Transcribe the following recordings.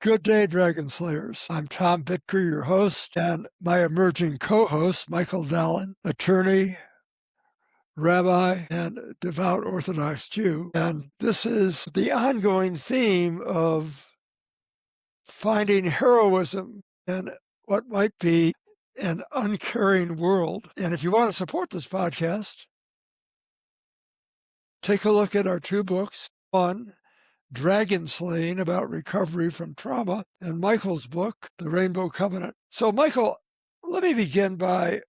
Good day, Dragon Slayers. I'm Tom Vitker, your host, and my emerging co-host, Michael Dallen, attorney, rabbi, and devout Orthodox Jew. And this is the ongoing theme of finding heroism in what might be an uncaring world. And if you want to support this podcast, take a look at our two books. One, Dragon Slaying, about recovery from trauma, and Michael's book, The Rainbow Covenant. So, Michael, let me begin by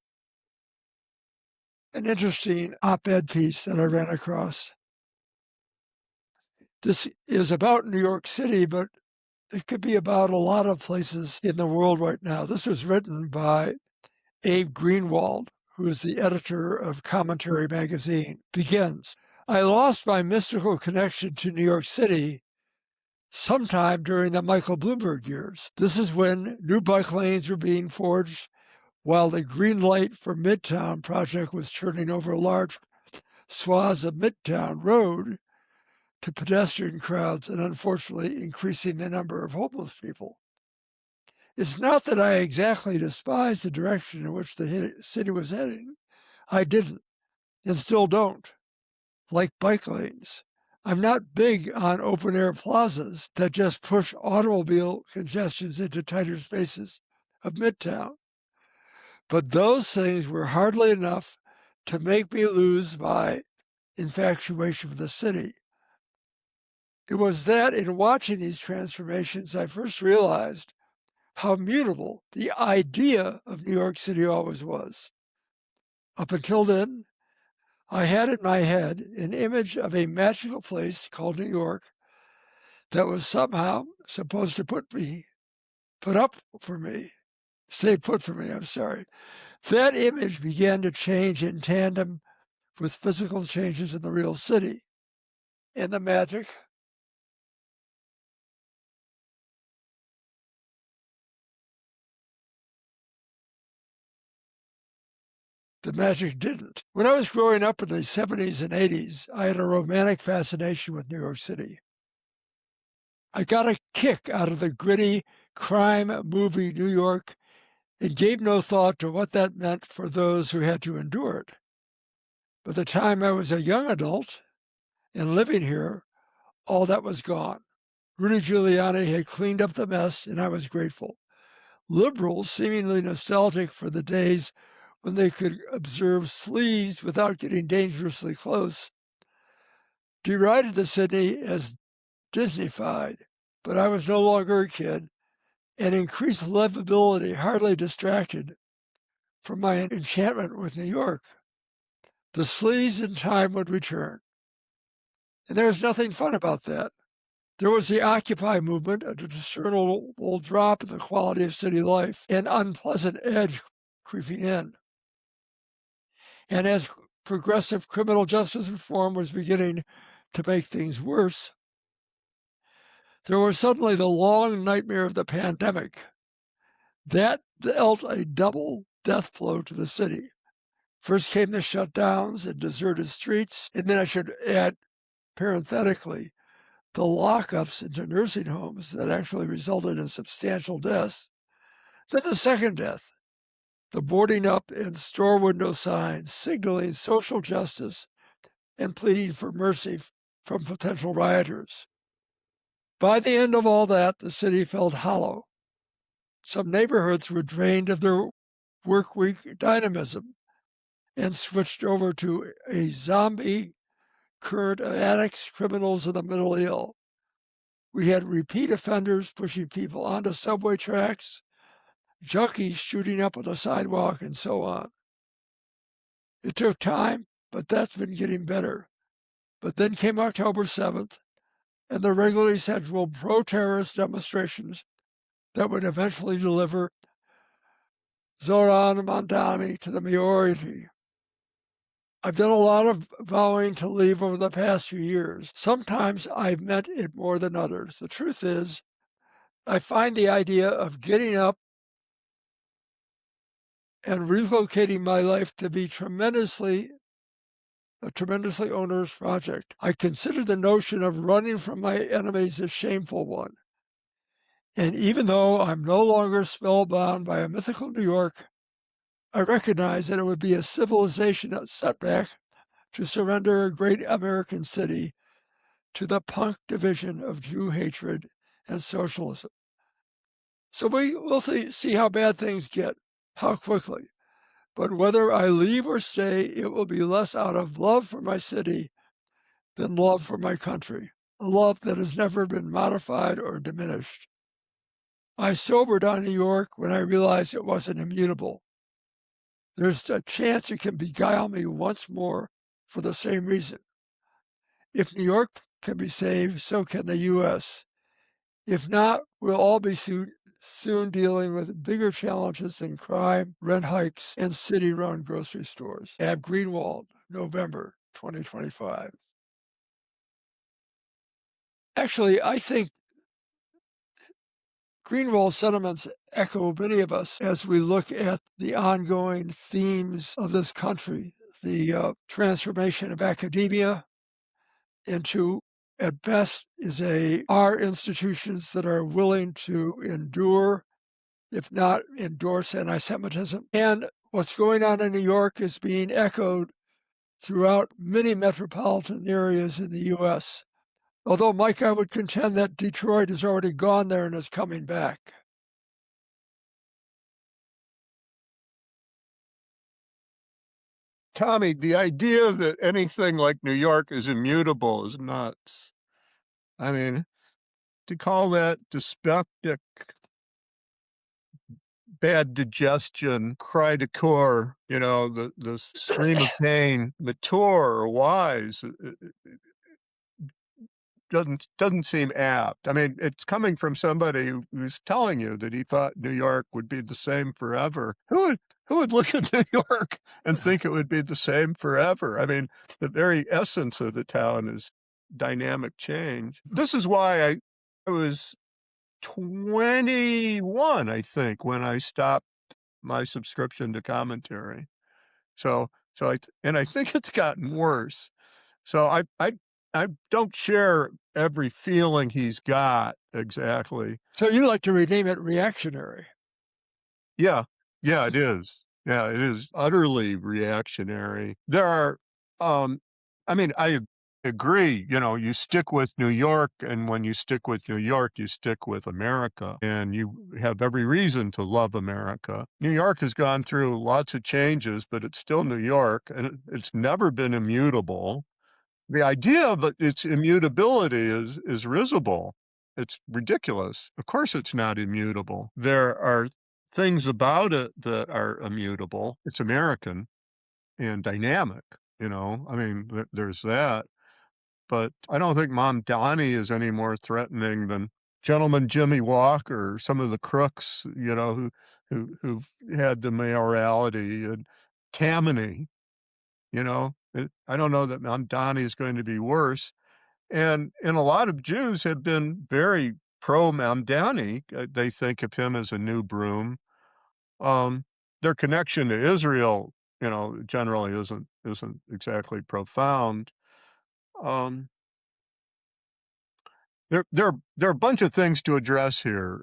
an interesting op-ed piece that I ran across. This is about New York City, but it could be about a lot of places in the world right now. This was written by Abe Greenwald, who is the editor of Commentary magazine. Begins, I lost my mystical connection to New York City sometime during the Michael Bloomberg years. This is when new bike lanes were being forged, while the Green Light for Midtown project was turning over large swaths of Midtown Road to pedestrian crowds and unfortunately increasing the number of homeless people. It's not that I exactly despise the direction in which the city was heading. I didn't, and still don't. Like bike lanes, I'm not big on open-air plazas that just push automobile congestions into tighter spaces of Midtown. But those things were hardly enough to make me lose my infatuation for the city. It was that in watching these transformations, I first realized how mutable the idea of New York City always was. Up until then, I had in my head an image of a magical place called New York that was somehow supposed to stay put for me, I'm sorry. That image began to change in tandem with physical changes in the real city. And the magic didn't. When I was growing up in the 70s and 80s, I had a romantic fascination with New York City. I got a kick out of the gritty crime movie New York and gave no thought to what that meant for those who had to endure it. By the time I was a young adult and living here, all that was gone. Rudy Giuliani had cleaned up the mess, and I was grateful. Liberals, seemingly nostalgic for the days when they could observe sleaze without getting dangerously close, derided the city as Disneyfied, but I was no longer a kid, and increased livability hardly distracted from my enchantment with New York. The sleaze in time would return. And there was nothing fun about that. There was the Occupy movement, a discernible drop in the quality of city life, an unpleasant edge creeping in. And as progressive criminal justice reform was beginning to make things worse, there was suddenly the long nightmare of the pandemic. That dealt a double death blow to the city. First came the shutdowns and deserted streets, and then I should add, parenthetically, the lockups into nursing homes that actually resulted in substantial deaths. Then the second death, the boarding up and store window signs signaling social justice and pleading for mercy from potential rioters. By the end of all that, the city felt hollow. Some neighborhoods were drained of their work week dynamism and switched over to a zombie current of addicts, criminals, and the mentally ill. We had repeat offenders pushing people onto subway tracks, junkies shooting up on the sidewalk, and so on. It took time, but that's been getting better. But then came October 7th, and the regularly scheduled pro-terrorist demonstrations that would eventually deliver Zoran Mondani to the majority. I've done a lot of vowing to leave over the past few years. Sometimes I've meant it more than others. The truth is, I find the idea of getting up and relocating my life to be a tremendously onerous project. I consider the notion of running from my enemies a shameful one. And even though I'm no longer spellbound by a mythical New York, I recognize that it would be a civilization setback to surrender a great American city to the punk division of Jew hatred and socialism. So we'll see how bad things get, how quickly. But whether I leave or stay, it will be less out of love for my city than love for my country, a love that has never been modified or diminished. I sobered on New York when I realized it wasn't immutable. There's a chance it can beguile me once more for the same reason. If New York can be saved, so can the U.S. If not, we'll all be soon dealing with bigger challenges than crime, rent hikes, and city-run grocery stores. Ab Greenwald, November 2025. Actually, I think Greenwald's sentiments echo many of us as we look at the ongoing themes of this country, the transformation of academia into, at best, are institutions that are willing to endure, if not endorse, anti-Semitism. And what's going on in New York is being echoed throughout many metropolitan areas in the U.S. Although, Mike, I would contend that Detroit has already gone there and is coming back. Tommy, the idea that anything like New York is immutable is nuts. I mean, to call that dyspeptic, bad digestion, cry de coeur, the scream of pain, mature or wise, it doesn't seem apt. I mean, it's coming from somebody who's telling you that he thought New York would be the same forever. Who would look at New York and think it would be the same forever? I mean, the very essence of the town is dynamic change. This is why I was 21, I think, when I stopped my subscription to commentary. So I think it's gotten worse. So I don't share every feeling he's got exactly. So you like to rename it reactionary. Yeah, yeah, it is. Yeah, it is utterly reactionary. There are, I mean, I agree, you stick with New York, and when you stick with New York, you stick with America, and you have every reason to love America. New York has gone through lots of changes, but it's still New York, and it's never been immutable. The idea of its immutability is risible. It's ridiculous. Of course it's not immutable. There are things about it that are immutable. It's American and dynamic, I mean, there's that. But I don't think Mom Donnie is any more threatening than Gentleman Jimmy Walker, or some of the crooks, who've had the mayoralty, and Tammany. I don't know that Mamdani is going to be worse. And a lot of Jews have been very pro-Mamdani. They think of him as a new broom. Um, their connection to Israel, generally isn't exactly profound. Um, there are a bunch of things to address here.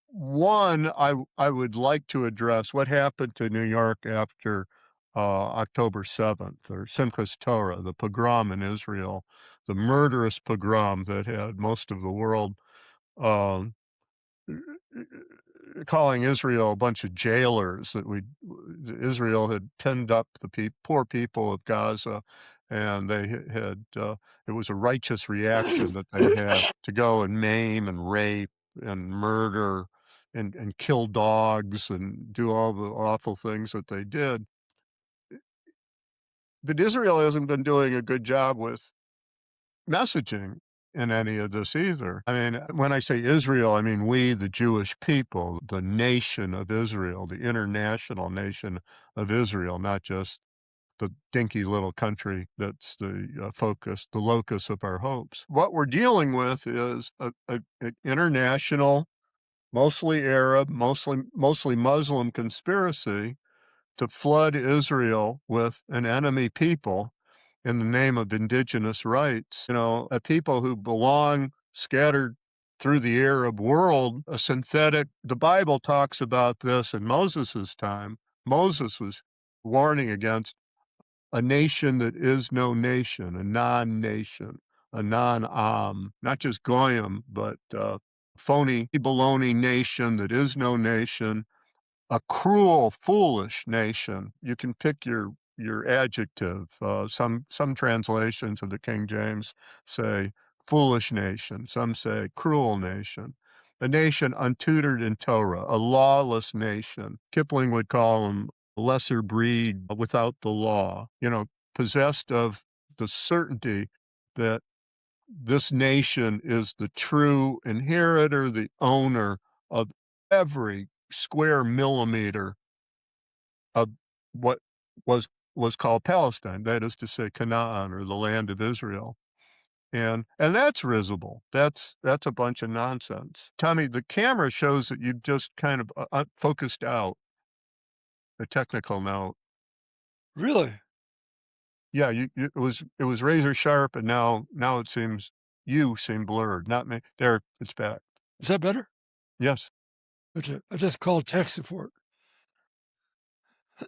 One, I would like to address what happened to New York after October 7th, or Simchas Torah, the pogrom in Israel, the murderous pogrom that had most of the world um, calling Israel a bunch of jailers, Israel had pinned up the poor people of Gaza, and they had it was a righteous reaction that they had to go and maim and rape and murder and kill dogs and do all the awful things that they did. But Israel hasn't been doing a good job with messaging in any of this either. I mean, when I say Israel, I mean we, the Jewish people, the nation of Israel, the international nation of Israel, not just the dinky little country that's the focus, the locus of our hopes. What we're dealing with is an international, mostly Arab, mostly Muslim conspiracy to flood Israel with an enemy people in the name of indigenous rights, a people who belong scattered through the Arab world, a synthetic the Bible talks about this in Moses' time. Moses was warning against a nation that is no nation, a non-nation, a non-am, not just goyim, but phony, baloney nation that is no nation, a cruel, foolish nation. You can pick your adjective. Some translations of the King James say foolish nation. Some say cruel nation. A nation untutored in Torah, a lawless nation. Kipling would call them a lesser breed without the law. Possessed of the certainty that this nation is the true inheritor, the owner of every square millimeter of what was was called Palestine, that is to say, Canaan, or the land of Israel. And that's risible. That's a bunch of nonsense. Tommy, the camera shows that you've just kind of focused out a technical note. Really? Yeah, it was razor sharp, and now it seems you seem blurred, not me. There, it's back. Is that better? Yes, I just called tech support.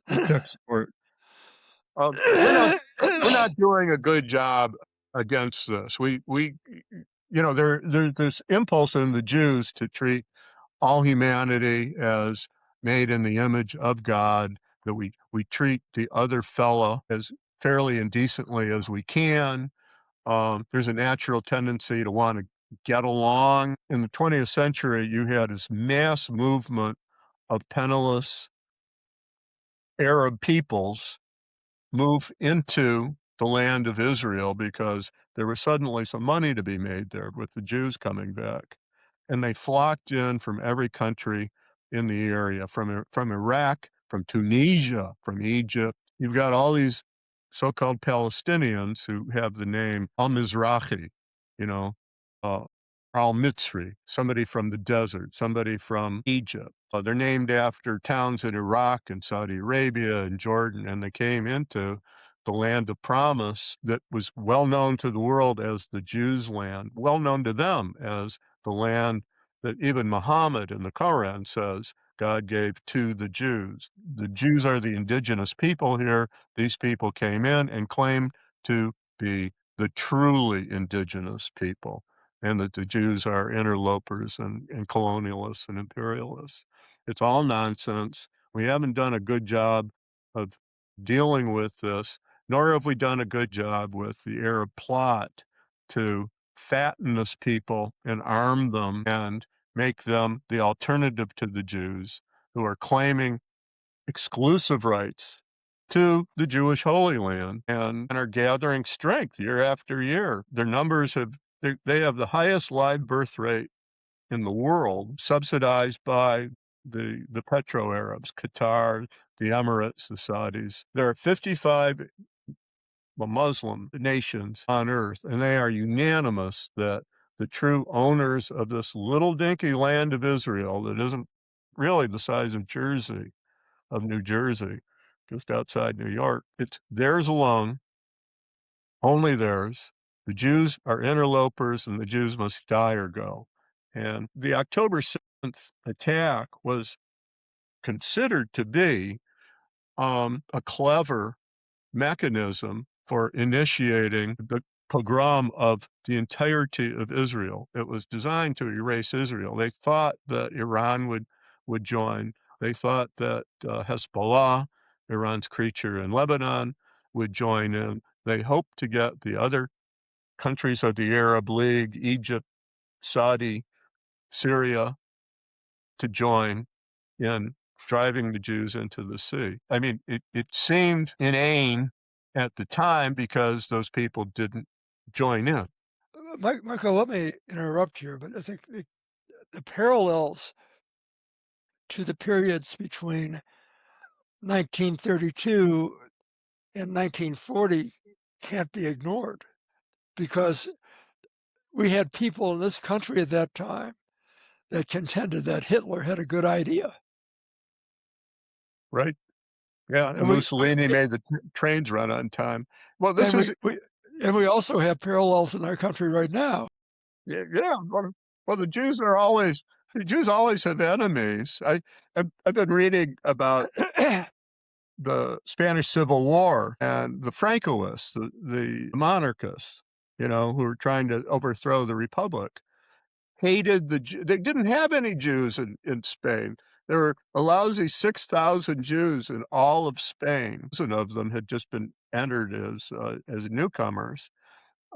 tech support. We're not doing a good job against this. There's this impulse in the Jews to treat all humanity as made in the image of God, that we treat the other fellow as fairly and decently as we can. There's a natural tendency to want to get along. In the 20th century, you had this mass movement of penniless Arab peoples move into the land of Israel because there was suddenly some money to be made there with the Jews coming back. And they flocked in from every country in the area, from Iraq, from Tunisia, from Egypt. You've got all these so-called Palestinians who have the name al-Mizrahi, you know, uh, al-Mitzri, somebody from the desert, somebody from Egypt. They're named after towns in Iraq and Saudi Arabia and Jordan, and they came into the land of promise that was well known to the world as the Jews' land, well known to them as the land that even Muhammad in the Quran says God gave to the Jews. The Jews are the indigenous people here. These people came in and claimed to be the truly indigenous people, and that the Jews are interlopers and colonialists and imperialists. It's all nonsense. We haven't done a good job of dealing with this, nor have we done a good job with the Arab plot to fatten this people and arm them and make them the alternative to the Jews, who are claiming exclusive rights to the Jewish Holy Land and are gathering strength year after year. Their numbers they have the highest live birth rate in the world, subsidized by the petro-Arabs, Qatar, the Emirates, the Saudis. There are 55 Muslim nations on earth, and they are unanimous that the true owners of this little dinky land of Israel that isn't really the size of New Jersey, just outside New York, it's theirs alone, only theirs. The Jews are interlopers, and the Jews must die or go. And the October 7th attack was considered to be a clever mechanism for initiating the pogrom of the entirety of Israel. It was designed to erase Israel. They thought that Iran would join. They thought that Hezbollah, Iran's creature in Lebanon, would join in. They hoped to get the other countries of the Arab League, Egypt, Saudi, Syria, to join in driving the Jews into the sea. I mean, it seemed inane at the time because those people didn't join in. Michael, let me interrupt here, but I think the parallels to the periods between 1932 and 1940 can't be ignored, because we had people in this country at that time that contended that Hitler had a good idea. Right? Yeah, and And Mussolini made the trains run on time. Well, this is we also have parallels in our country right now. yeah. Well, the Jews always have enemies. I've been reading about the Spanish Civil War and the Francoists, the monarchists, who were trying to overthrow the republic, hated they didn't have any Jews in Spain. There were a lousy 6,000 Jews in all of Spain. Some of them had just been entered as newcomers.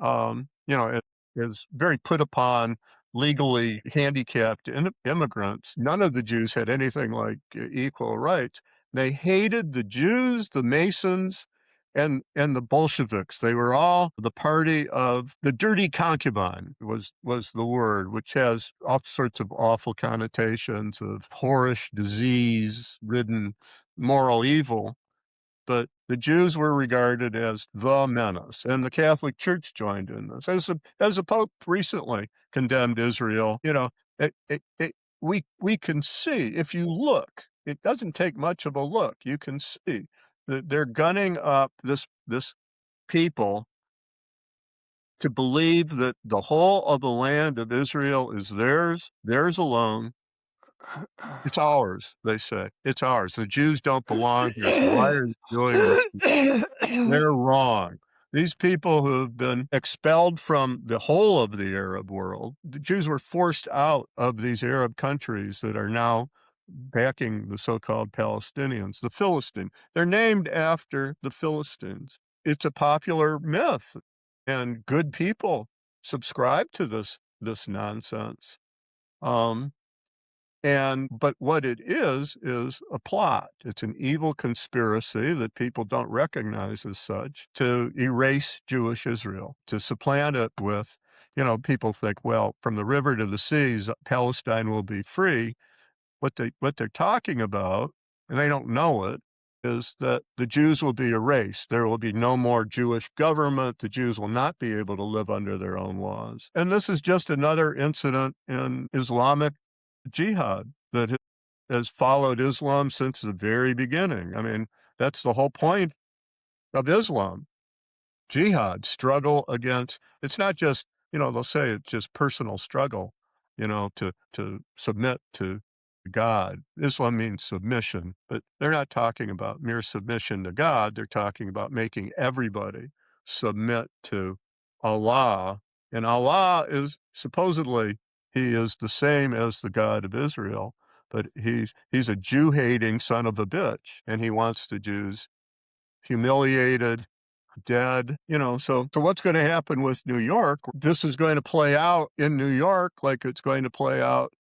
It is very put upon legally handicapped immigrants. None of the Jews had anything like equal rights. They hated the Jews, the Masons, and the Bolsheviks. They were all the party of the dirty concubine was the word, which has all sorts of awful connotations of whorish, disease-ridden moral evil. But the Jews were regarded as the menace, and the Catholic Church joined in this. As the Pope recently condemned Israel, we can see, if you look, it doesn't take much of a look. You can see that they're gunning up this people to believe that the whole of the land of Israel is theirs alone. It's ours, they say. It's ours. The Jews don't belong here, so why are you doing this? They're wrong. These people who have been expelled from the whole of the Arab world, the Jews were forced out of these Arab countries that are now backing the so-called Palestinians, the Philistines. They're named after the Philistines. It's a popular myth, and good people subscribe to this nonsense. But what it is a plot. It's an evil conspiracy that people don't recognize as such to erase Jewish Israel, to supplant it with, people think, well, from the river to the seas, Palestine will be free. What they're talking about, and they don't know it, is that the Jews will be erased. There will be no more Jewish government. The Jews will not be able to live under their own laws. And this is just another incident in Islamic jihad that has followed Islam since the very beginning. I mean, that's the whole point of Islam. Jihad, struggle against, it's not just, they'll say it's just personal struggle, to submit to God. Islam means submission, but they're not talking about mere submission to God. They're talking about making everybody submit to Allah. And Allah is supposedly, he is the same as the God of Israel, but he's a Jew-hating son of a bitch, and he wants the Jews humiliated, dead, so what's going to happen with New York? This is going to play out in New York like it's going to play out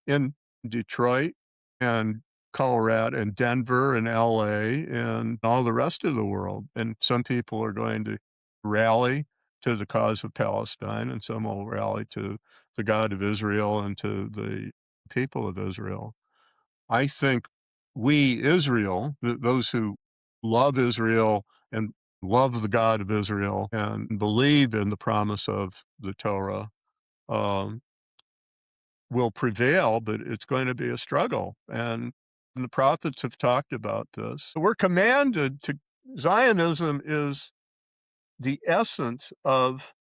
in Detroit and Colorado and Denver and LA and all the rest of the world. And some people are going to rally to the cause of Palestine, and some will rally to the God of Israel and to the people of Israel. I think we, Israel, those who love Israel and love the God of Israel and believe in the promise of the Torah, um, will prevail, but it's going to be a struggle. And the prophets have talked about this. We're commanded to, Zionism is the essence of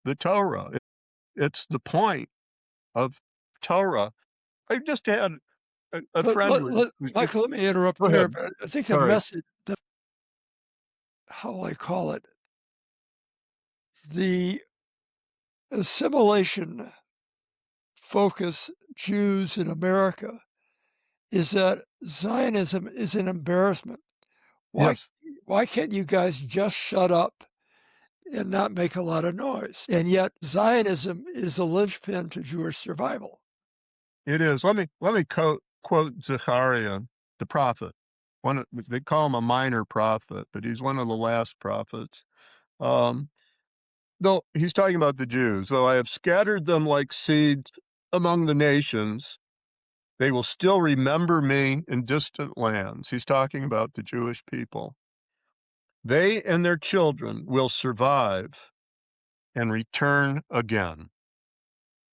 the Torah. It's the point of Torah. I just had a friend. Michael, let me interrupt Go there, ahead. but I think the Sorry. message, how will I call it, the assimilation focus Jews in America is that Zionism is an embarrassment. Why, Yes. why can't you guys just shut up and not make a lot of noise? And yet Zionism is a linchpin to Jewish survival. It is. Let me quote Zechariah, the prophet. They call him a minor prophet, but he's one of the last prophets. Um, though he's talking about the Jews, though I have scattered them like seeds among the nations, they will still remember me in distant lands. He's talking about the Jewish people. They and their children will survive and return again.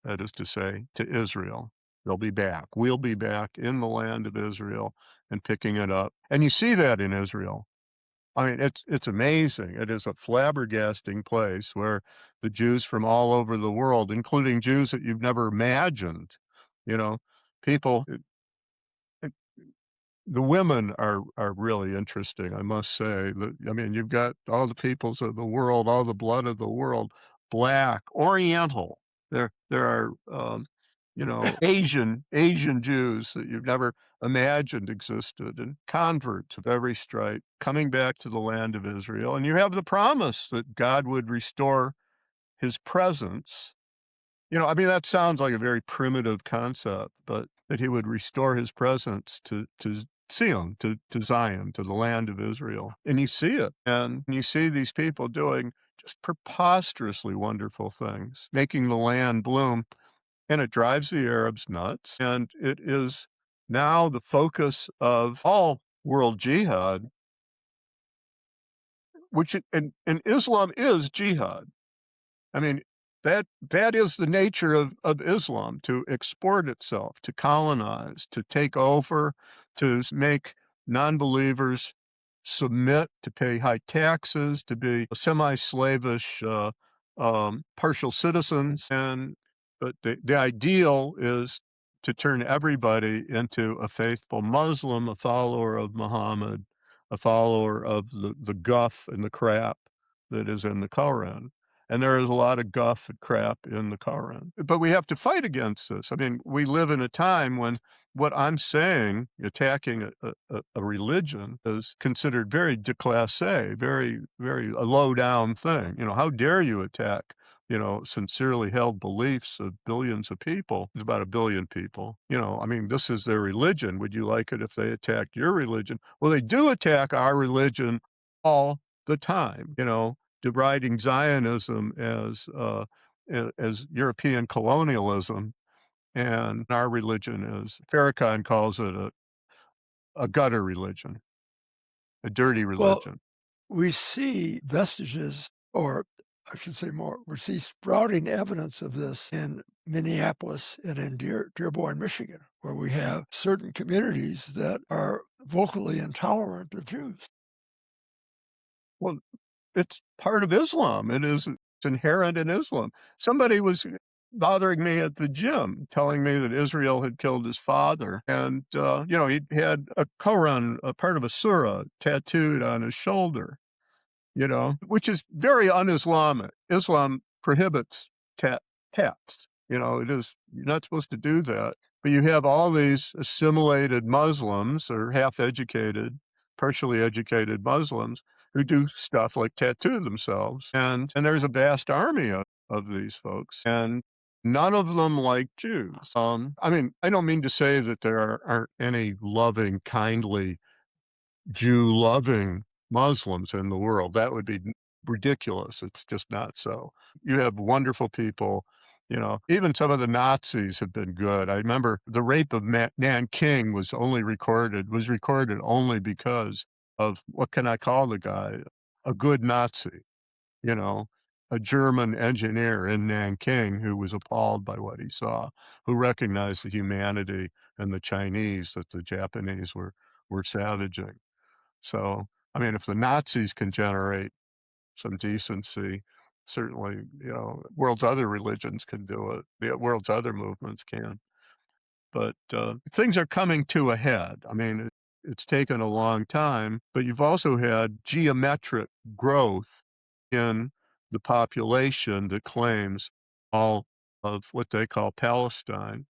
That is to say, to Israel. They'll be back. We'll be back in the land of Israel and picking it up. And you see that in Israel. I mean, it's amazing. It is a flabbergasting place where the Jews from all over the world, including Jews that you've never imagined, you know, people it the women are really interesting, I must say. I mean, you've got all the peoples of the world, all the blood of the world, Black, Oriental. There are, Asian Jews that you've never imagined existed, and converts of every stripe coming back to the land of Israel, and you have the promise that God would restore his presence. I mean, that sounds like a very primitive concept, but that he would restore his presence to Zion, to Zion, to the land of Israel. And you see it. And you see these people doing just preposterously wonderful things, making the land bloom. And it drives the Arabs nuts. And it is now the focus of all world jihad, and Islam is jihad. I mean, that is the nature of Islam, to export itself, to colonize, to take over, to make non-believers submit, to pay high taxes, to be semi-slavish, partial citizens, but the ideal is to turn everybody into a faithful Muslim, a follower of Muhammad, a follower of the guff and the crap that is in the Quran. And there is a lot of guff and crap in the Quran. But we have to fight against this. I mean, we live in a time when what I'm saying, attacking a religion, is considered very déclassé, very, very a low down thing. How dare you attack, sincerely held beliefs of billions of people? It's about a billion people. I mean, this is their religion. Would you like it if they attacked your religion? Well, they do attack our religion all the time, deriding Zionism as European colonialism, and our religion is Farrakhan calls it a gutter religion, a dirty Well, religion. we see vestiges, or I should say more, we see sprouting evidence of this in Minneapolis and in Dearborn, Michigan, where we have certain communities that are vocally intolerant of Jews. Well, it's part of Islam. It's inherent in Islam. Somebody was bothering me at the gym, telling me that Israel had killed his father. And, he had a Quran, a part of a surah tattooed on his shoulder, which is very un-Islamic. Islam prohibits tats. You're not supposed to do that. But you have all these assimilated Muslims, or half-educated, partially educated Muslims, who do stuff like tattoo themselves. And there's a vast army of these folks. And none of them like Jews. I mean, I don't mean to say that there aren't any loving, kindly, Jew-loving Muslims in the world. That would be ridiculous. It's just not so. You have wonderful people, even some of the Nazis have been good. I remember the rape of Nanking was recorded only because of, what can I call the guy? A good Nazi, you know, a German engineer in Nanking who was appalled by what he saw, who recognized the humanity in the Chinese that the Japanese were savaging. So, I mean, if the Nazis can generate some decency, certainly, world's other religions can do it. The world's other movements can. But things are coming to a head. I mean, it's taken a long time, but you've also had geometric growth in the population that claims all of what they call Palestine,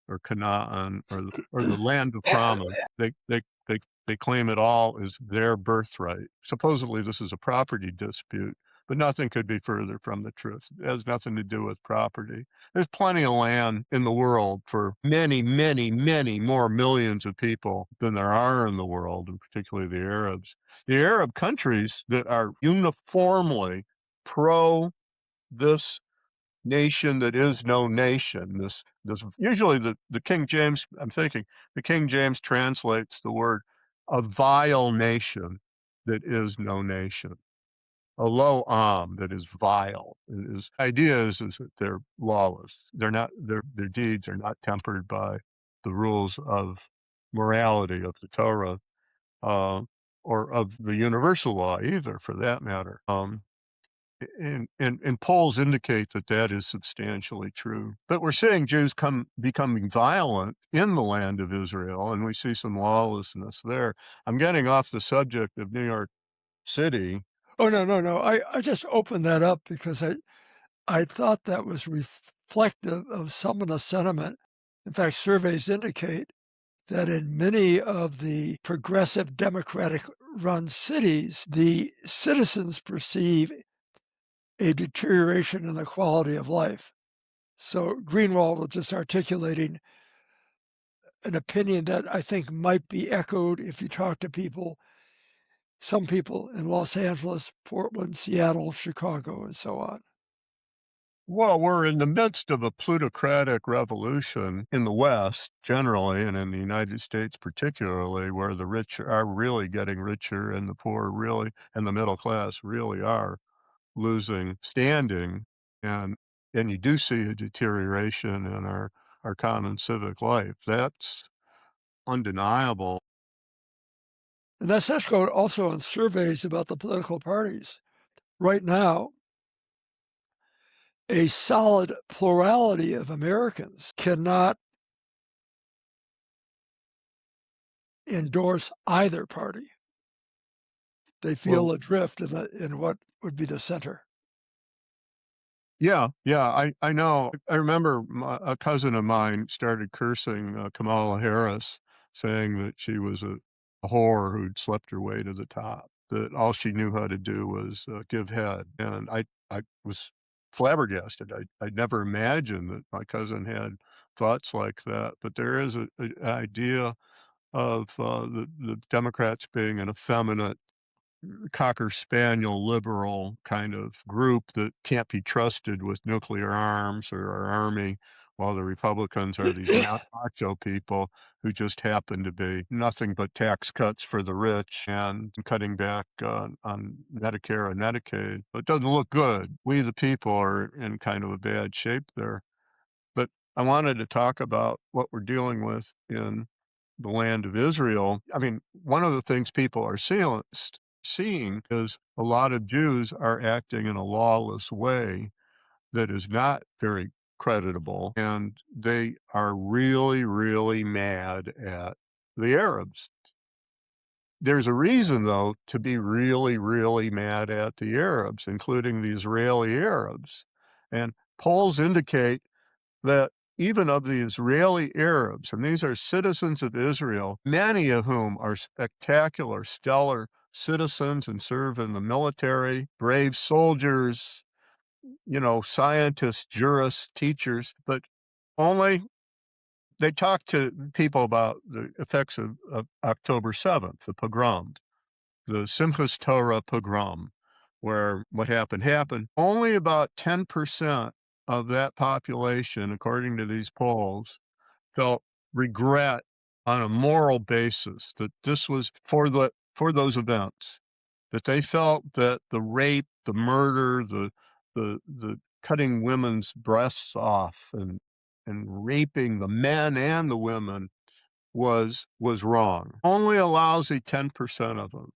or Canaan, or the land of promise. They claim it all is their birthright. Supposedly, this is a property dispute, but nothing could be further from the truth. It has nothing to do with property. There's plenty of land in the world for many, many, many more millions of people than there are in the world, and particularly the Arabs. The Arab countries that are uniformly pro this nation that is no nation. This usually the King James, I'm thinking, the King James translates the word a vile nation that is no nation. A low that is vile. Idea is that they're lawless. They're not, their deeds are not tempered by the rules of morality of the Torah. Uh, or of the universal law either, for that matter. And polls indicate that that is substantially true. But we're seeing Jews becoming violent in the land of Israel, and we see some lawlessness there. I'm getting off the subject of New York City. Oh, no, no, no. I just opened that up because I thought that was reflective of some of the sentiment. In fact, surveys indicate that in many of the progressive Democratic run cities, the citizens perceive a deterioration in the quality of life. So Greenwald was just articulating an opinion that I think might be echoed if you talk to people, some people in Los Angeles, Portland, Seattle, Chicago, and so on. Well, we're in the midst of a plutocratic revolution in the West generally, and in the United States particularly, where the rich are really getting richer and the poor really, and the middle class really are losing standing. And and you do see a deterioration in our common civic life. That's undeniable. And that's echoed also in surveys about the political parties. Right now, a solid plurality of Americans cannot endorse either party. They Well, feel adrift in what would be the center. yeah, yeah, I know. I remember a cousin of mine started cursing Kamala Harris, saying that she was a whore who'd slept her way to the top, that all she knew how to do was give head. And I was flabbergasted. I'd never imagined that my cousin had thoughts like that. But there is an idea of the Democrats being an effeminate cocker spaniel liberal kind of group that can't be trusted with nuclear arms or our army, while the Republicans are these macho people who just happen to be nothing but tax cuts for the rich and cutting back on Medicare and Medicaid. It doesn't look good. We, the people, are in kind of a bad shape there. But I wanted to talk about what we're dealing with in the land of Israel. I mean, one of the things people are seeing is a lot of Jews are acting in a lawless way that is not very creditable, and they are really, really mad at the Arabs. There's a reason, though, to be really, really mad at the Arabs, including the Israeli Arabs. And polls indicate that even of the Israeli Arabs, and these are citizens of Israel, many of whom are spectacular, stellar citizens and serve in the military, brave soldiers, scientists, jurists, teachers, but only they talk to people about the effects of October 7th, the pogrom, the Simchas Torah pogrom, where what happened. Only about 10% of that population, according to these polls, felt regret on a moral basis that this was for those events, that they felt that the rape, the murder, the cutting women's breasts off and raping the men and the women was wrong. Only a lousy 10% of them.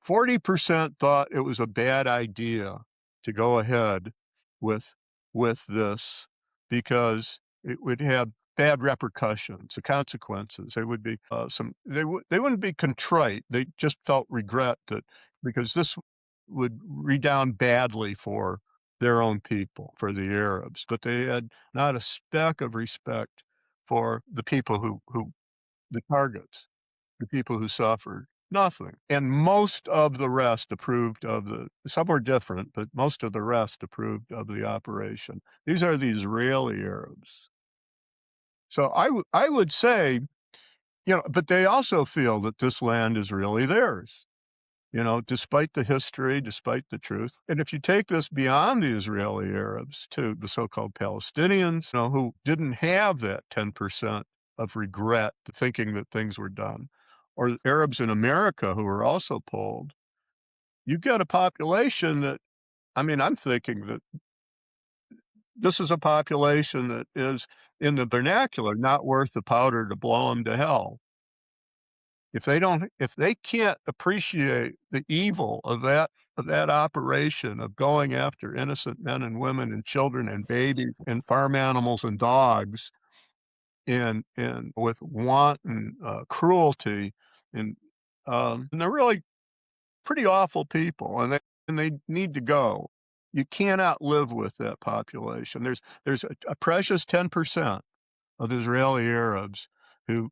40% thought it was a bad idea to go ahead with this because it would have bad repercussions, the consequences. They would be they wouldn't be contrite. They just felt regret that because this would redound badly for their own people, for the Arabs. But they had not a speck of respect for the people who the targets, the people who suffered. Nothing. And most of the rest approved of some were different, but most of the rest approved of the operation. These are the Israeli Arabs. So I would say, but they also feel that this land is really theirs, despite the history, despite the truth. And if you take this beyond the Israeli Arabs to the so-called Palestinians, who didn't have that 10% of regret, thinking that things were done, or Arabs in America who are also polled, you've got a population that, I'm thinking that this is a population that is, in the vernacular, not worth the powder to blow them to hell. if they can't appreciate the evil of that operation of going after innocent men and women and children and babies and farm animals and dogs and with wanton, cruelty, and, and they're really pretty awful people, and they need to go. You cannot live with that population. There's a precious 10% of Israeli Arabs who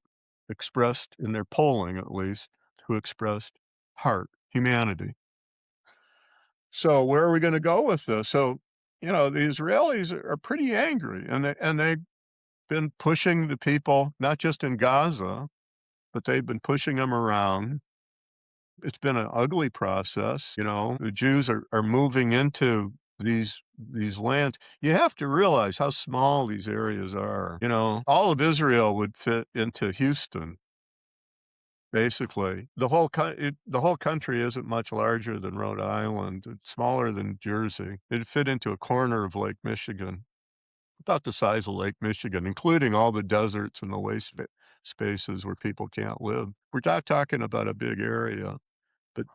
expressed, in their polling at least, who expressed heart, humanity. So where are we gonna go with this? So, the Israelis are pretty angry, and they've been pushing the people, not just in Gaza, but they've been pushing them around. It's been an ugly process, the Jews are moving into these lands. You have to realize how small these areas are, all of Israel would fit into Houston, basically. The whole country isn't much larger than Rhode Island. It's smaller than Jersey. It'd fit into a corner of Lake Michigan, about the size of Lake Michigan, including all the deserts and the waste spaces where people can't live. We're not talking about a big area, but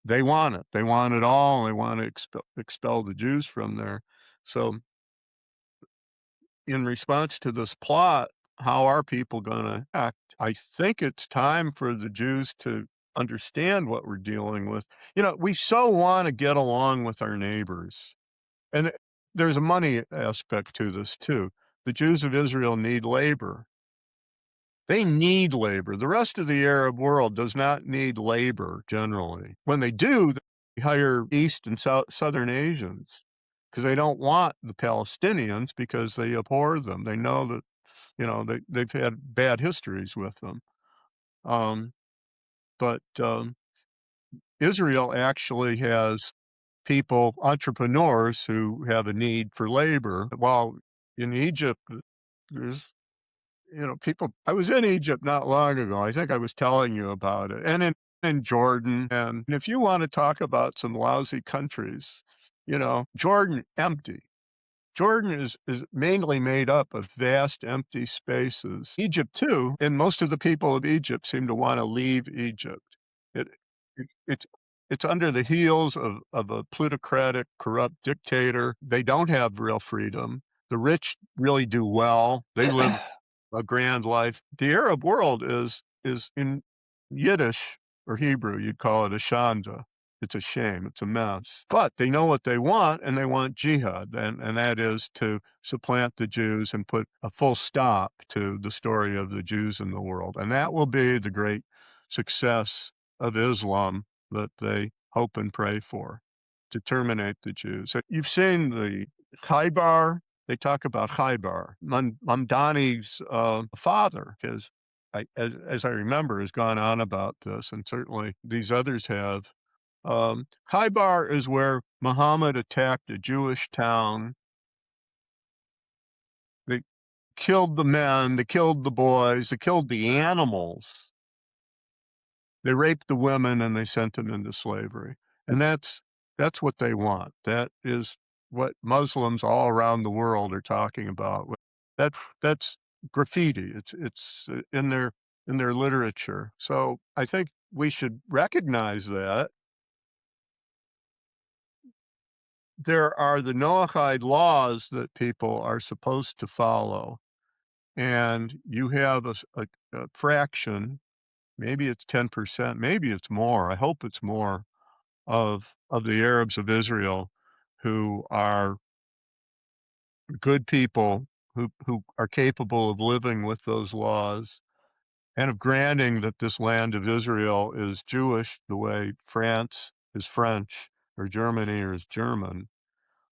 they want it. They want it all. They want to expel the Jews from there. So, in response to this plot, how are people going to act? I think it's time for the Jews to understand what we're dealing with. We so want to get along with our neighbors. And there's a money aspect to this too. The Jews of Israel need labor. They need labor. The rest of the Arab world does not need labor generally. When they do, they hire East and Southern Asians because they don't want the Palestinians because they abhor them. They know that, they've had bad histories with them. Um, but Israel actually has people, entrepreneurs who have a need for labor. While in Egypt, there's people. I was in Egypt not long ago. I think I was telling you about it, and in Jordan. And if you want to talk about some lousy countries, Jordan empty. Jordan is mainly made up of vast empty spaces. Egypt too, and most of the people of Egypt seem to want to leave Egypt. It, it's under the heels of a plutocratic, corrupt dictator. They don't have real freedom. The rich really do well. They live a grand life. The Arab world is in Yiddish or Hebrew, you'd call it a shanda. It's a shame. It's a mess. But they know what they want, and they want jihad, and that is to supplant the Jews and put a full stop to the story of the Jews in the world. And that will be the great success of Islam that they hope and pray for, to terminate the Jews. You've seen the Khaybar. They talk about Khaybar. Mamdani's father, as I remember, has gone on about this, and certainly these others have. Khaybar is where Muhammad attacked a Jewish town. They killed the men, they killed the boys, they killed the animals. They raped the women and they sent them into slavery. And that's what they want. That is what Muslims all around the world are talking about. That's graffiti. It's in their literature. So I think we should recognize that there are the Noahide laws that people are supposed to follow, and you have a fraction, maybe it's 10%, maybe it's more. I hope it's more of the Arabs of Israel who are good people who are capable of living with those laws and of granting that this land of Israel is Jewish the way France is French or Germany is German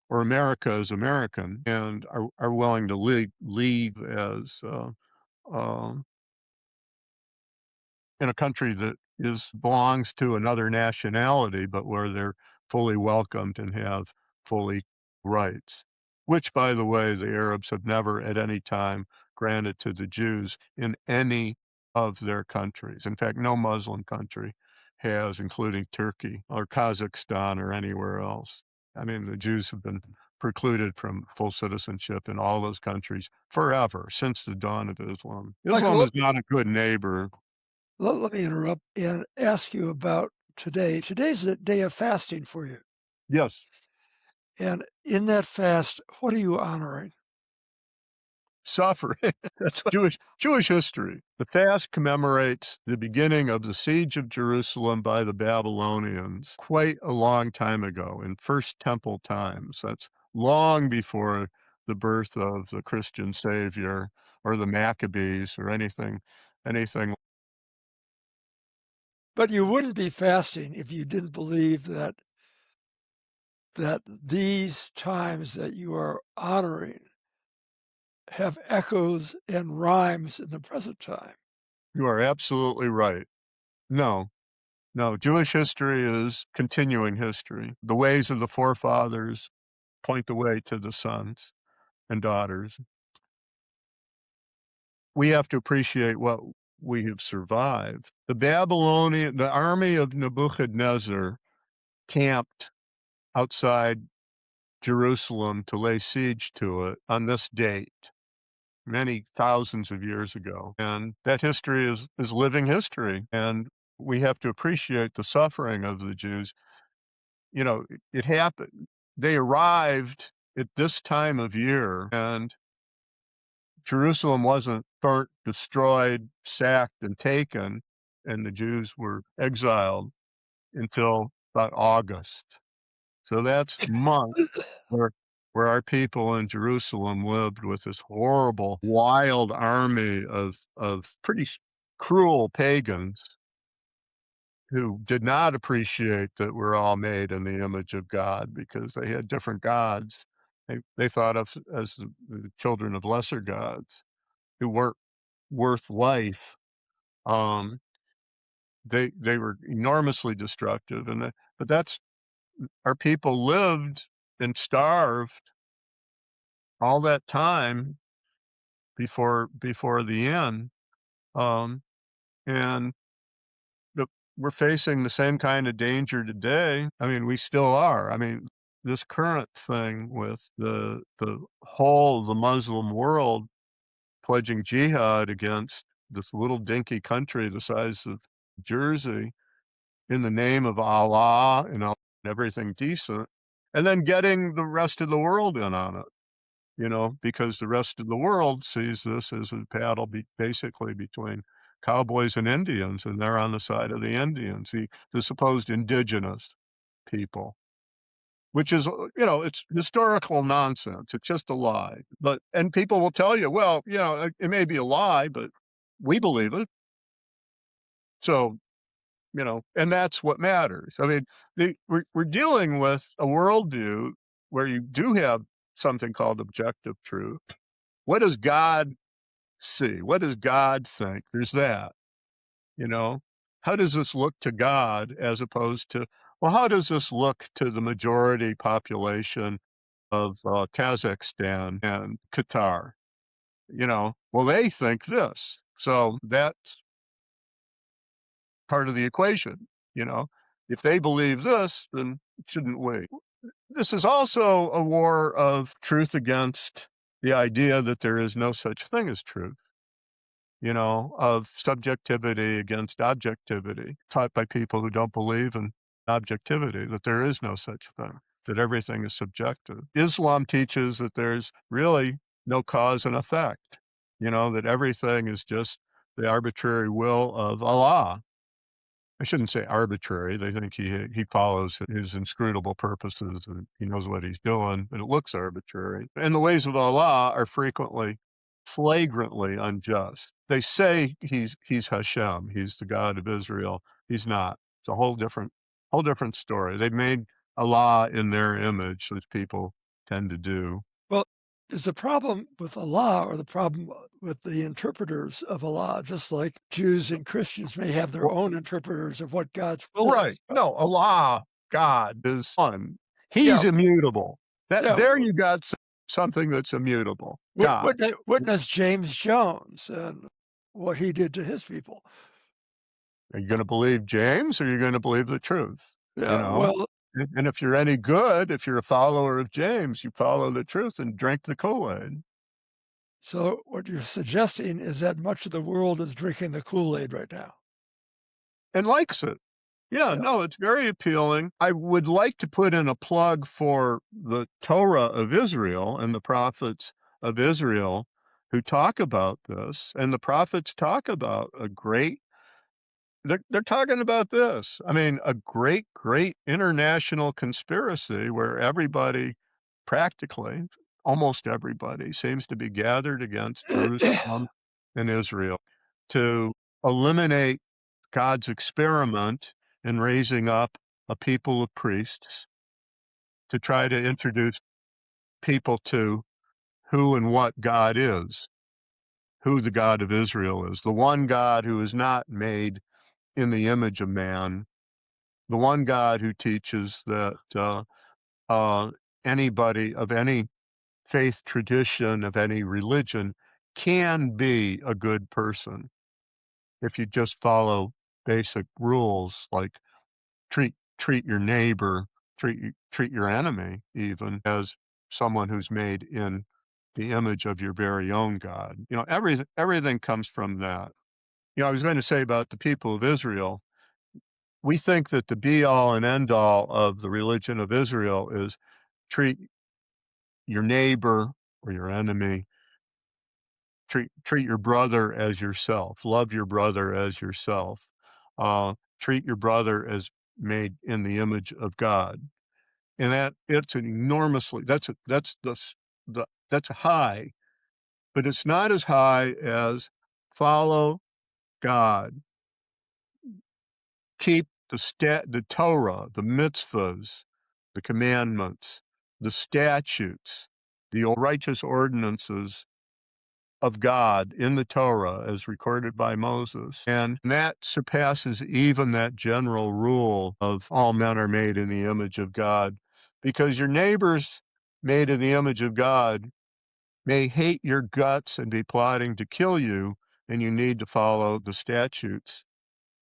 or America is American, and are willing to leave as um, in a country that belongs to another nationality, but where they're fully welcomed and have fully rights, which, by the way, the Arabs have never at any time granted to the Jews in any of their countries. In fact, no Muslim country has, including Turkey or Kazakhstan or anywhere else. I mean, the Jews have been precluded from full citizenship in all those countries forever, since the dawn of Islam. Michael, Islam is not a good neighbor. Let me interrupt and ask you about today. Today's a day of fasting for you. Yes. And in that fast, what are you honoring? Suffering. That's what Jewish history. The fast commemorates the beginning of the siege of Jerusalem by the Babylonians quite a long time ago in First Temple times. That's long before the birth of the Christian Savior or the Maccabees or anything. But you wouldn't be fasting if you didn't believe that these times that you are honoring have echoes and rhymes in the present time. You are absolutely right. No, no, Jewish history is continuing history. The ways of the forefathers point the way to the sons and daughters. We have to appreciate what we have survived. The army of Nebuchadnezzar camped outside Jerusalem to lay siege to it on this date, many thousands of years ago. And that history is living history. And we have to appreciate the suffering of the Jews. You know, it happened. They arrived at this time of year, and Jerusalem wasn't burnt, destroyed, sacked, and taken, and the Jews were exiled until about August. So that's months where our people in Jerusalem lived with this horrible, wild army of pretty cruel pagans who did not appreciate that we're all made in the image of God because they had different gods. They thought of as the children of lesser gods who weren't worth life. Um, they were enormously destructive, but that's our people lived and starved all that time before the end, um, and the we're facing the same kind of danger today. I mean, we still are. I mean, this current thing with the whole of the Muslim world pledging jihad against this little dinky country the size of Jersey in the name of Allah and everything decent, and then getting the rest of the world in on it. Because the rest of the world sees this as a battle basically between cowboys and Indians, and they're on the side of the Indians, the supposed indigenous people, which is, it's historical nonsense. It's just a lie. And people will tell you, well, it may be a lie, but we believe it. So, and that's what matters. I mean, we're dealing with a worldview where you do have something called objective truth. What does God see? What does God think? There's that, you know? How does this look to God as opposed to, well, how does this look to the majority population of Kazakhstan and Qatar? Well, they think this. So that's part of the equation, you know? If they believe this, then shouldn't we? This is also a war of truth against the idea that there is no such thing as truth. Of subjectivity against objectivity, taught by people who don't believe in objectivity, that there is no such thing, that everything is subjective. Islam teaches that there's really no cause and effect, that everything is just the arbitrary will of Allah. I shouldn't say arbitrary. They think he follows his inscrutable purposes and he knows what he's doing, but it looks arbitrary. And the ways of Allah are frequently flagrantly unjust. They say he's Hashem, he's the God of Israel. He's not. It's a whole different story. They've made Allah in their image, as people tend to do. Well, is the problem with Allah or the problem with the interpreters of Allah, just like Jews and Christians may have their own interpreters of what God's will Right. is? No, Allah, God, is one. Yeah, He's immutable. yeah. There you got something that's immutable. God. Witness James Jones and what he did to his people. Are you gonna believe James or are you gonna believe the truth? You Yeah, know? well, And if you're any good, if you're a follower of James, you follow the truth and drink the Kool-Aid. so what you're suggesting is that much of the world is drinking the Kool-Aid right now. and likes it. Yeah, Yeah. no, it's very appealing. I would like to put in a plug for the Torah of Israel and the prophets of Israel who talk about this, and the prophets talk about a great they're talking about this. I mean, a great, great international conspiracy where everybody, practically, almost everybody, seems to be gathered against Jerusalem and Israel to eliminate God's experiment in raising up a people of priests to try to introduce people to who and what God is, who the God of Israel is, the one God who is not made in the image of man, the one God who teaches that uh, anybody of any faith tradition, of any religion, can be a good person if you just follow basic rules like treat your neighbor, treat your enemy even as someone who's made in the image of your very own God. You know, everything comes from that. You know, I was going to say about the people of Israel, we think that the be all and end all of the religion of Israel is treat your neighbor or your enemy, treat your brother as yourself, love your brother as yourself, treat your brother as made in the image of God. And that it's an enormously that's the that's high, but it's not as high as follow God, keep the Torah, the mitzvahs, the commandments, the statutes, the righteous ordinances of God in the Torah as recorded by Moses. And that surpasses even that general rule of all men are made in the image of God, because your neighbors made in the image of God may hate your guts and be plotting to kill you, and you need to follow the statutes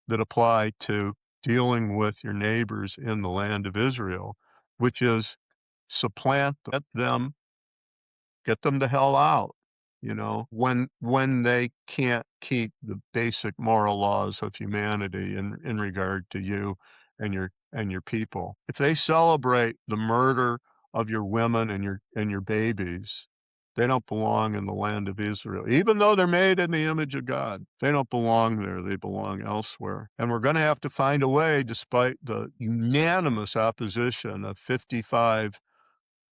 that apply to dealing with your neighbors in the land of Israel, which is supplant them, get them the hell out, you know, when they can't keep the basic moral laws of humanity in regard to you and your people. If they celebrate the murder of your women and your babies, they don't belong in the land of Israel. Even though they're made in the image of God, they don't belong there. They belong elsewhere. And we're going to have to find a way, despite the unanimous opposition of 55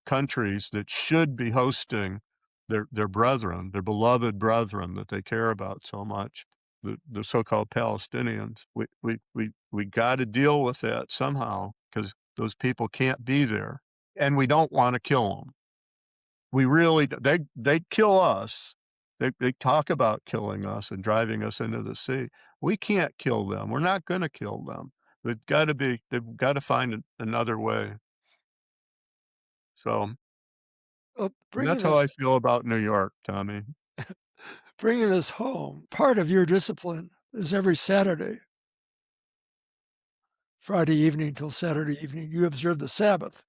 countries that should be hosting their brethren, their beloved brethren that they care about so much, the so-called Palestinians. We got to deal with that somehow because those people can't be there, and we don't want to kill them. We really they'd kill us. They talk about killing us and driving us into the sea. We can't kill them. We're not going to kill them. They've got to find another way. So Bringing that's how I this feel about New York, Tommy. bringing this home, part of your discipline is every Saturday, Friday evening till Saturday evening, you observe the Sabbath.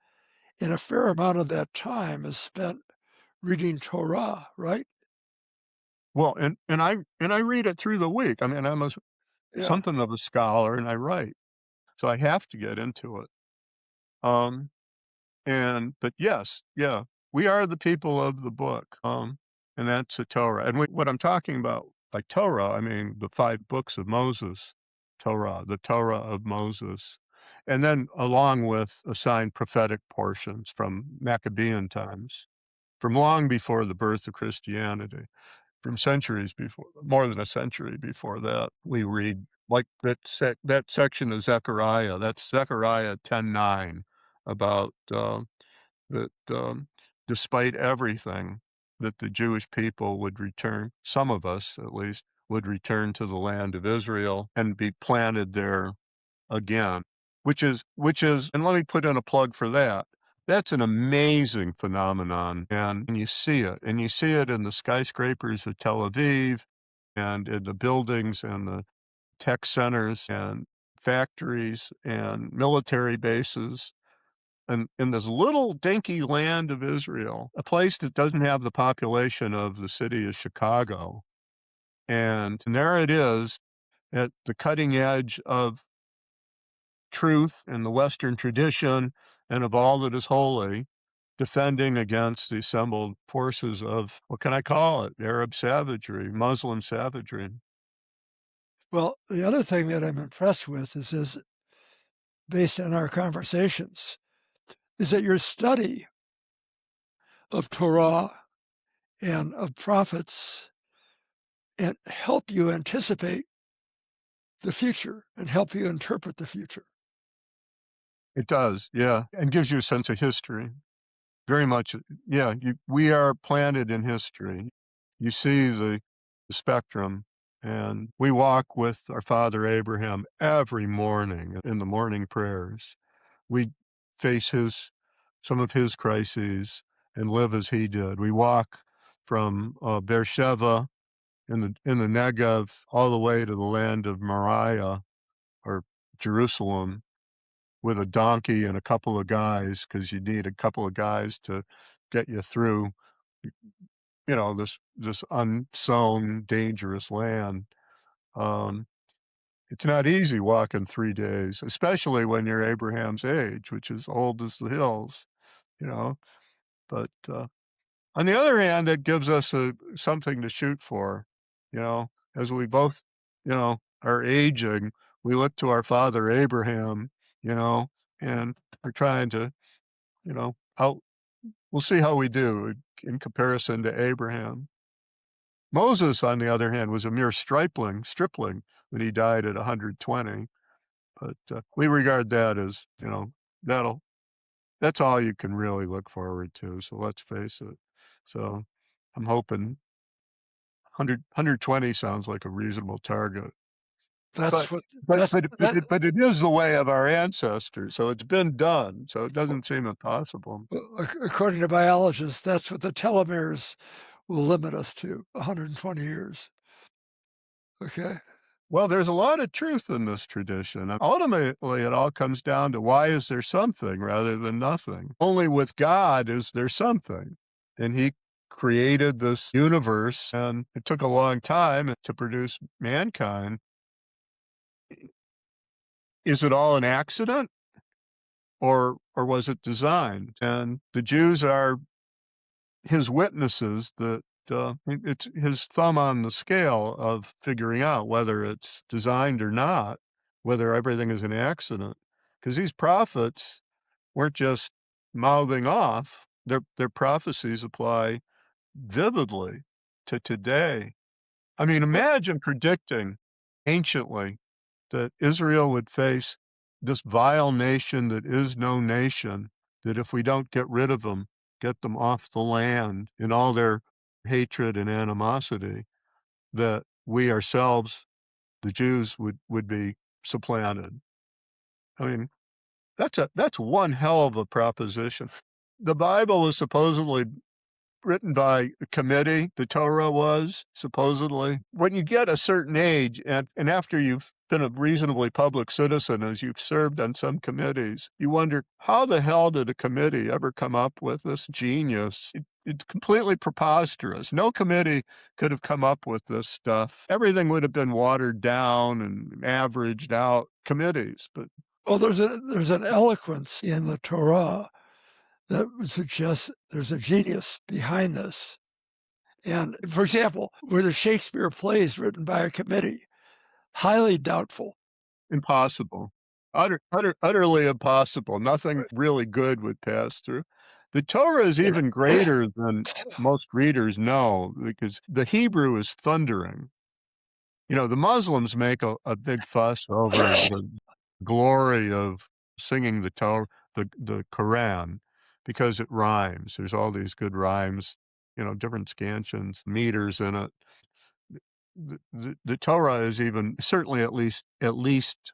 And a fair amount of that time is spent reading Torah, right? Well, and I read it through the week. I mean, Yeah. something of a scholar, and I write, so I have to get into it. Um, but yes, yeah, we are the people of the book, and that's the Torah. And what I'm talking about by Torah, I mean the 5 books of Moses, Torah, the Torah of Moses, and then along with assigned prophetic portions from Maccabean times, from long before the birth of Christianity. From centuries before, more than a century before that, we read like that section of Zechariah. That's Zechariah 10:9 about that despite everything, that the Jewish people would return. Some of us, at least, would return to the land of Israel and be planted there again, which is, and let me put in a plug for that. That's an amazing phenomenon, and you see it in the skyscrapers of Tel Aviv, and in the buildings and the tech centers and factories and military bases, and in this little dinky land of Israel, a place that doesn't have the population of the city of Chicago, and there it is, at the cutting edge of truth and the Western tradition and of all that is holy, defending against the assembled forces of, what can I call it, Arab savagery, Muslim savagery. Well, the other thing that I'm impressed with is based on our conversations, is that your study of Torah and of prophets and help you anticipate the future and help you interpret the future. It does, yeah, and gives you a sense of history. Very much, yeah, we are planted in history. You see the spectrum, and we walk with our father Abraham every morning in the morning prayers. We face some of his crises and live as he did. We walk from Beersheba in the Negev all the way to the land of Moriah or Jerusalem with a donkey and a couple of guys, because you need a couple of guys to get you through, this unsown, dangerous land. Um, it's not easy walking 3 days, especially when you're Abraham's age, which is old as the hills, you know? But, on the other hand, it gives us something to shoot for, as we both, are aging, we look to our father Abraham, you know, and we're trying to, how we'll see how we do in comparison to Abraham. Moses, on the other hand, was a mere stripling when he died at 120. But we regard that as, that'll that's all you can really look forward to. So let's face it. So I'm hoping 120 sounds like a reasonable target. But That's what but that's but but that. it, but it is the way of our ancestors. So it's been done. So it doesn't seem impossible. According to biologists, that's what the telomeres will limit us to 120 years. Okay. Well, there's a lot of truth in this tradition. Ultimately, it all comes down to why is there something rather than nothing? Only with God is there something. And He created this universe, and it took a long time to produce mankind. Is it all an accident, or was it designed? And the Jews are His witnesses that it's His thumb on the scale of figuring out whether it's designed or not, whether everything is an accident. Because these prophets weren't just mouthing off, their prophecies apply vividly to today. I mean, imagine predicting anciently that Israel would face this vile nation that is no nation, that if we don't get rid of them, get them off the land in all their hatred and animosity, that we ourselves, the Jews, would be supplanted. I mean, that's one hell of a proposition. The Bible was supposedly written by a committee, the Torah was, supposedly. When you get a certain age, and after you've been a reasonably public citizen, as you've served on some committees, you wonder, how the hell did a committee ever come up with this genius? It's completely preposterous. No committee could have come up with this stuff. Everything would have been watered down and averaged out committees. But Well, there's an eloquence in the Torah that would suggest there's a genius behind this. And for example, were the Shakespeare plays written by a committee? Highly doubtful. impossible. Utterly impossible. Nothing really good would pass through. The Torah is even greater than most readers know, because the Hebrew is thundering. The Muslims make a big fuss over the glory of singing the Torah, the Quran, because it rhymes. There's all these good rhymes, different scansions, meters in it. The Torah is even certainly at least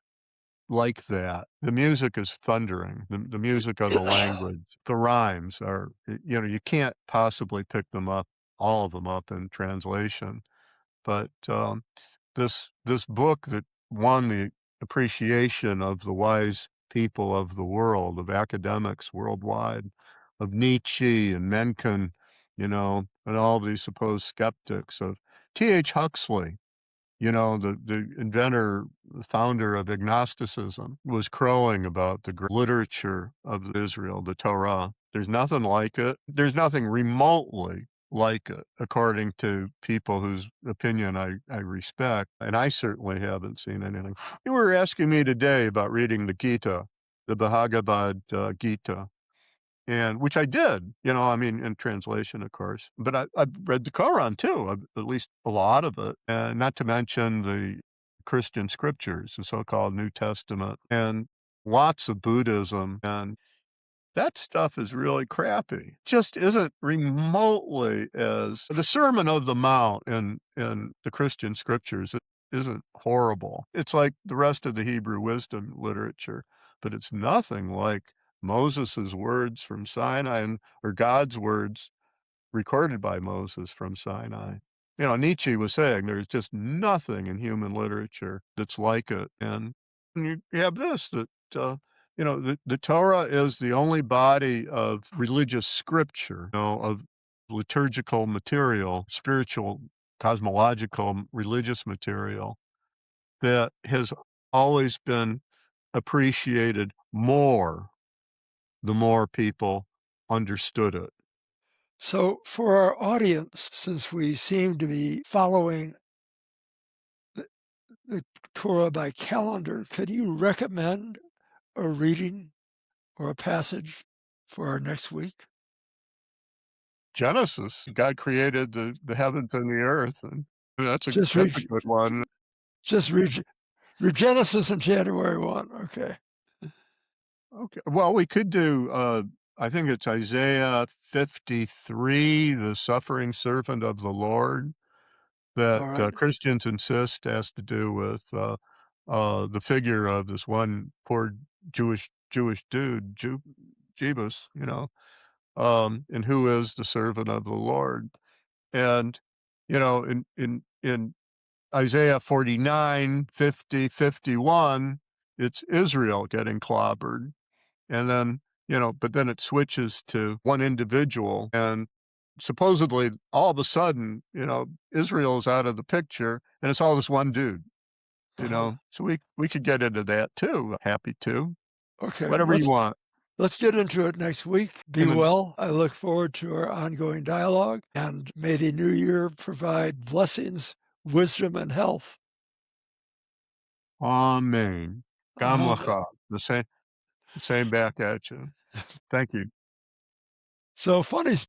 like that. The music is thundering, the music of the language. The rhymes are, you can't possibly pick them up, all of them up in translation. But this book that won the appreciation of the wise people of the world, of academics worldwide, of Nietzsche and Mencken, and all these supposed skeptics, of T.H. Huxley, the inventor, the founder of agnosticism was crowing about the literature of Israel, the Torah. There's nothing like it. There's nothing remotely like it, according to people whose opinion I respect, and I certainly haven't seen anything. You were asking me today about reading the Gita, the Bhagavad Gita, and which I did, I mean, in translation, of course. But I've read the Quran too, at least a lot of it, and not to mention the Christian scriptures, the so-called New Testament, and lots of Buddhism, and that stuff is really crappy. Just isn't remotely as the Sermon of the Mount in the Christian scriptures isn't horrible. It's like the rest of the Hebrew wisdom literature, but it's nothing like Moses's words from Sinai or God's words recorded by Moses from Sinai. Nietzsche was saying there's just nothing in human literature that's like it. And you have this that, the Torah is the only body of religious scripture, of liturgical material, spiritual, cosmological, religious material that has always been appreciated more the more people understood it. So, for our audience, since we seem to be following the Torah by calendar, can you recommend a reading or a passage for our next week? Genesis, God created the heavens and the earth, and that's a Just that's read, a good one. just read Genesis on January 1. Okay. Okay, well, we could do, I think it's Isaiah 53, the suffering servant of the Lord, that All right. Christians insist has to do with the figure of this one poor Jewish dude, Jebus, and who is the servant of the Lord. And, in Isaiah 49, 50, 51, it's Israel getting clobbered. And then, but then it switches to one individual. And supposedly, all of a sudden, Israel is out of the picture and it's all this one dude, Uh-huh. So we could get into that too. Happy to. Okay. Whatever you want. Let's get into it next week. Be And then, well. I look forward to our ongoing dialogue, and may the new year provide blessings, wisdom, and health. Amen. Gam Amen. lacha. The same back at you. Thank you. So funny